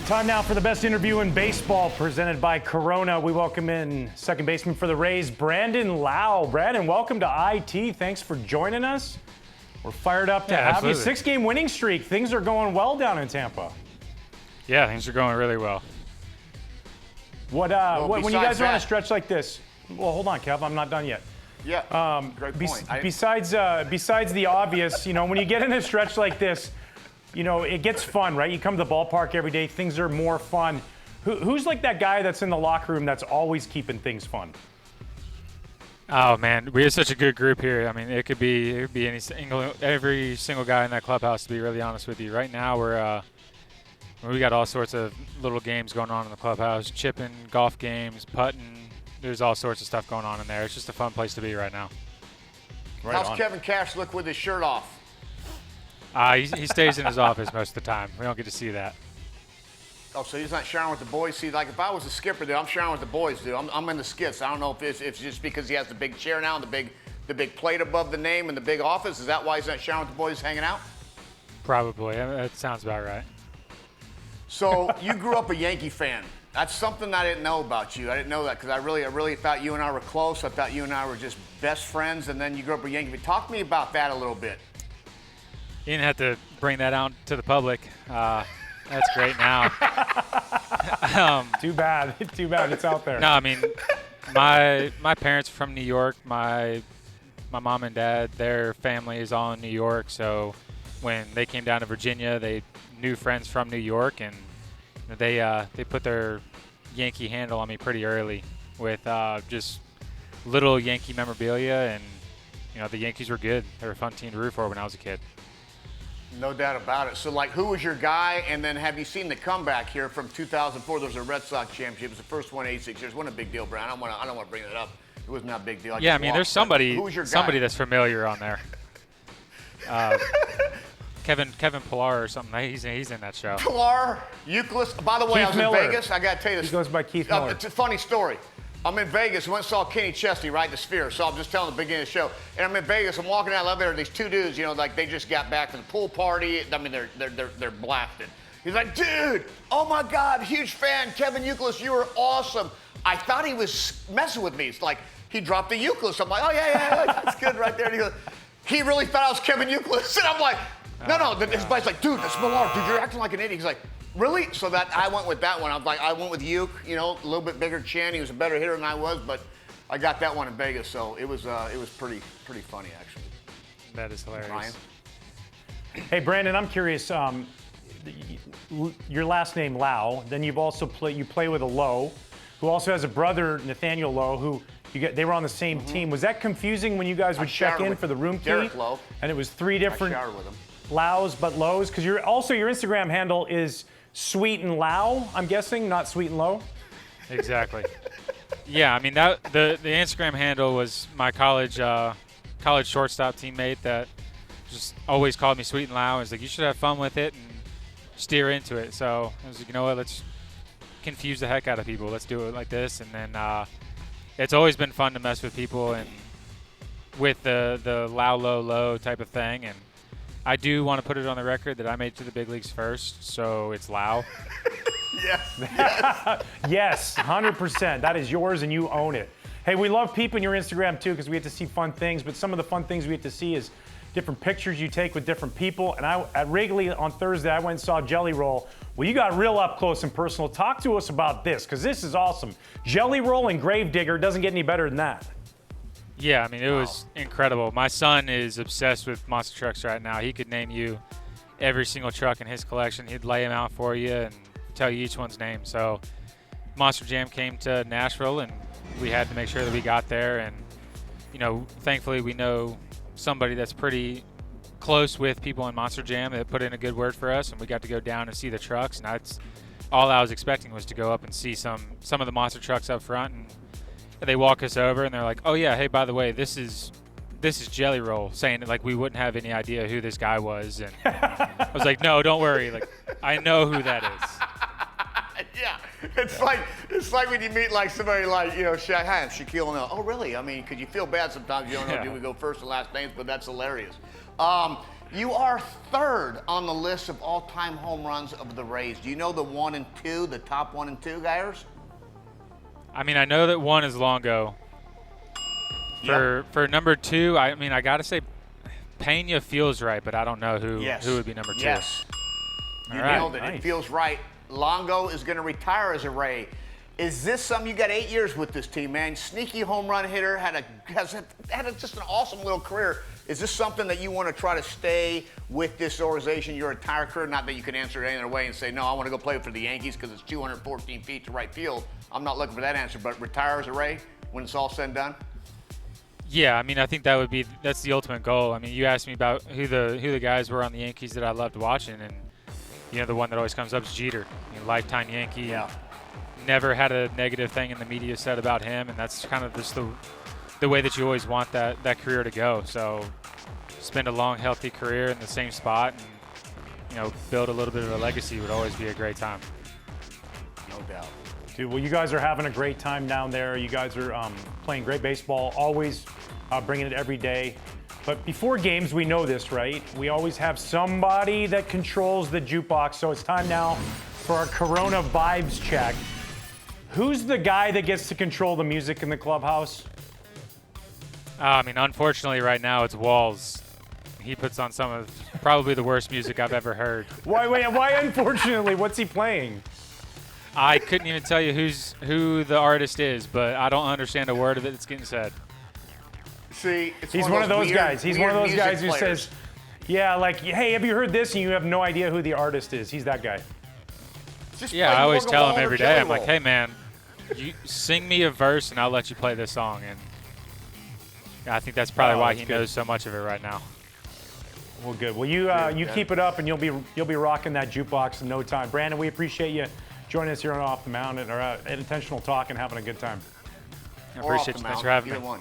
Time now for the best interview in baseball, presented by Corona. We welcome in second baseman for the Rays, Brandon Lowe. Brandon, welcome to IT. Thanks for joining us. We're fired up to have you. 6-game winning streak. Things are going well down in Tampa. Yeah, things are going really well. When you guys are on a stretch like this, well, hold on, Kev, I'm not done yet. Yeah, great point. Besides the obvious, when you get in a stretch like this, it gets fun, right? You come to the ballpark every day, things are more fun. Who's like that guy that's in the locker room that's always keeping things fun? Oh man, we have such a good group here. I mean, it could be every single guy in that clubhouse, to be really honest with you. Right now we got all sorts of little games going on in the clubhouse, chipping, golf games, putting. There's all sorts of stuff going on in there. It's just a fun place to be right now. How's Kevin Cash look with his shirt off? He stays in his office most of the time. We don't get to see that. Oh, so he's not sharing with the boys? See, like if I was a skipper, dude, I'm sharing with the boys, dude. I'm in the skits. I don't know if it's just because he has the big chair now and the big plate above the name and the big office. Is that why he's not sharing with the boys hanging out? Probably. That sounds about right. So you grew up a Yankee fan. That's something I didn't know about you. I didn't know that because I really thought you and I were close. I thought you and I were just best friends, and then you grew up a Yankee fan. Talk to me about that a little bit. You didn't have to bring that out to the public. That's great now. Too bad. It's out there. No, I mean, my parents are from New York. My mom and dad, their family is all in New York. So when they came down to Virginia, they knew friends from New York, and they put their Yankee handle on me pretty early with just little Yankee memorabilia, and the Yankees were good. They were a fun team to root for when I was a kid. No doubt about it. So, who was your guy? And then have you seen the comeback here from 2004? There was a Red Sox championship. It was the first one in 86 years. Wasn't a big deal, Brian. I don't want to bring that up. It wasn't that big deal. There's somebody that's familiar on there. Kevin Millar or something. He's in that show. Millar, Euclid. By the way, I was in Vegas. I got to tell you this. He goes by Keith Miller. It's a funny story. I'm in Vegas. Went and saw Kenny Chesney, right, the Sphere. So I'm just telling the beginning of the show. And I'm in Vegas. I'm walking down the elevator. These two dudes, they just got back from the pool party. I mean, they're blasted. He's like, dude, oh my God, huge fan. Kevin Euclid, you were awesome. I thought he was messing with me. It's like he dropped the Euclid. I'm like, oh yeah, that's good right there. And he goes, he really thought I was Kevin Euclid. And I'm like, no. His buddy's like, dude, that's Millar. Dude, you're acting like an idiot. He's like, really? So I went with that one. I went with Uke, a little bit bigger chin. He was a better hitter than I was, but I got that one in Vegas, so it was pretty funny actually. That is hilarious. Ryan? Hey, Brandon, I'm curious. Your last name Lowe. Then you've also play with a Lowe, who also has a brother, Nathaniel Lowe, who they were on the same team. Was that confusing when you guys would check in for the room key? Derek Lowe. And it was three different I showered with him. Lowe's, but Lowe's, because your Instagram handle is Sweet and Lowe, I'm guessing, not Sweet and Low. Exactly. Yeah, I mean the Instagram handle was my college shortstop teammate that just always called me Sweet and Low. He's like, you should have fun with it and steer into it. So I was like, you know what, let's confuse the heck out of people. Let's do it like this. And then it's always been fun to mess with people and with the Low, low, low type of thing. And I do want to put it on the record that I made it to the big leagues first, so it's Lowe. Yes. Yes, 100%. That is yours, and you own it. Hey, we love peeping your Instagram, too, because we get to see fun things. But some of the fun things we get to see is different pictures you take with different people. And at Wrigley on Thursday, I went and saw Jelly Roll. Well, you got real up close and personal. Talk to us about this, because this is awesome. Jelly Roll and Gravedigger doesn't get any better than that. Yeah, I mean, it was incredible. My son is obsessed with monster trucks right now. He could name you every single truck in his collection. He'd lay them out for you and tell you each one's name. So Monster Jam came to Nashville, and we had to make sure that we got there. And, thankfully we know somebody that's pretty close with people in Monster Jam that put in a good word for us, and we got to go down and see the trucks. And that's all I was expecting, was to go up and see some of the monster trucks up front. And they walk us over, and they're like, oh yeah, hey, by the way, this is Jelly Roll, saying it like we wouldn't have any idea who this guy was. And I was like, no, don't worry, like I know who that is. Yeah, it's like when you meet somebody hi, I'm Shaquille O'Neal. Oh really? I mean, because you feel bad sometimes. You don't know if we go first or last names, but that's hilarious. You are third on the list of all-time home runs of the Rays. Do you know the 1 and 2, the top 1 and 2 guys? I mean, I know that 1 is Longo. For number 2, I mean, I got to say Pena feels right, but I don't know who would be number 2. Yes. You right. nailed it. Nice. It feels right. Longo is going to retire as a Ray. Is this something? You got 8 years with this team, man. Sneaky home run hitter, has just an awesome little career. Is this something that you want to try to stay with this organization your entire career? Not that you can answer it any other way and say, no, I want to go play for the Yankees because it's 214 feet to right field. I'm not looking for that answer, but retire as a Ray when it's all said and done? Yeah, I mean, I think that's the ultimate goal. I mean, you asked me about who the guys were on the Yankees that I loved watching, and you know, the one that always comes up is Jeter. I mean, lifetime Yankee. Yeah. Never had a negative thing in the media said about him, and that's kind of just the way that you always want that career to go. So spend a long, healthy career in the same spot and, you know, build a little bit of a legacy would always be a great time. No doubt. Dude, well, you guys are having a great time down there. You guys are playing great baseball, always bringing it every day. But before games, we know this, right? We always have somebody that controls the jukebox. So it's time now for our Corona vibes check. Who's the guy that gets to control the music in the clubhouse? I mean, unfortunately, right now it's Walls. He puts on some of probably the worst music I've ever heard. Why unfortunately? What's he playing? I couldn't even tell you who the artist is, but I don't understand a word of it that's getting said. See, he's one of those guys. He's one of those guys who says, yeah, like, hey, have you heard this? And you have no idea who the artist is. He's that guy. Yeah, I always tell him every day. I'm like, hey, man, you sing me a verse and I'll let you play this song. And I think that's probably why he knows so much of it right now. Well, good. Well, you keep it up, and you'll be rocking that jukebox in no time. Brandon, we appreciate you joining us here on Off the Mound or at Intentional Talk and having a good time. I appreciate you. Thanks for having me.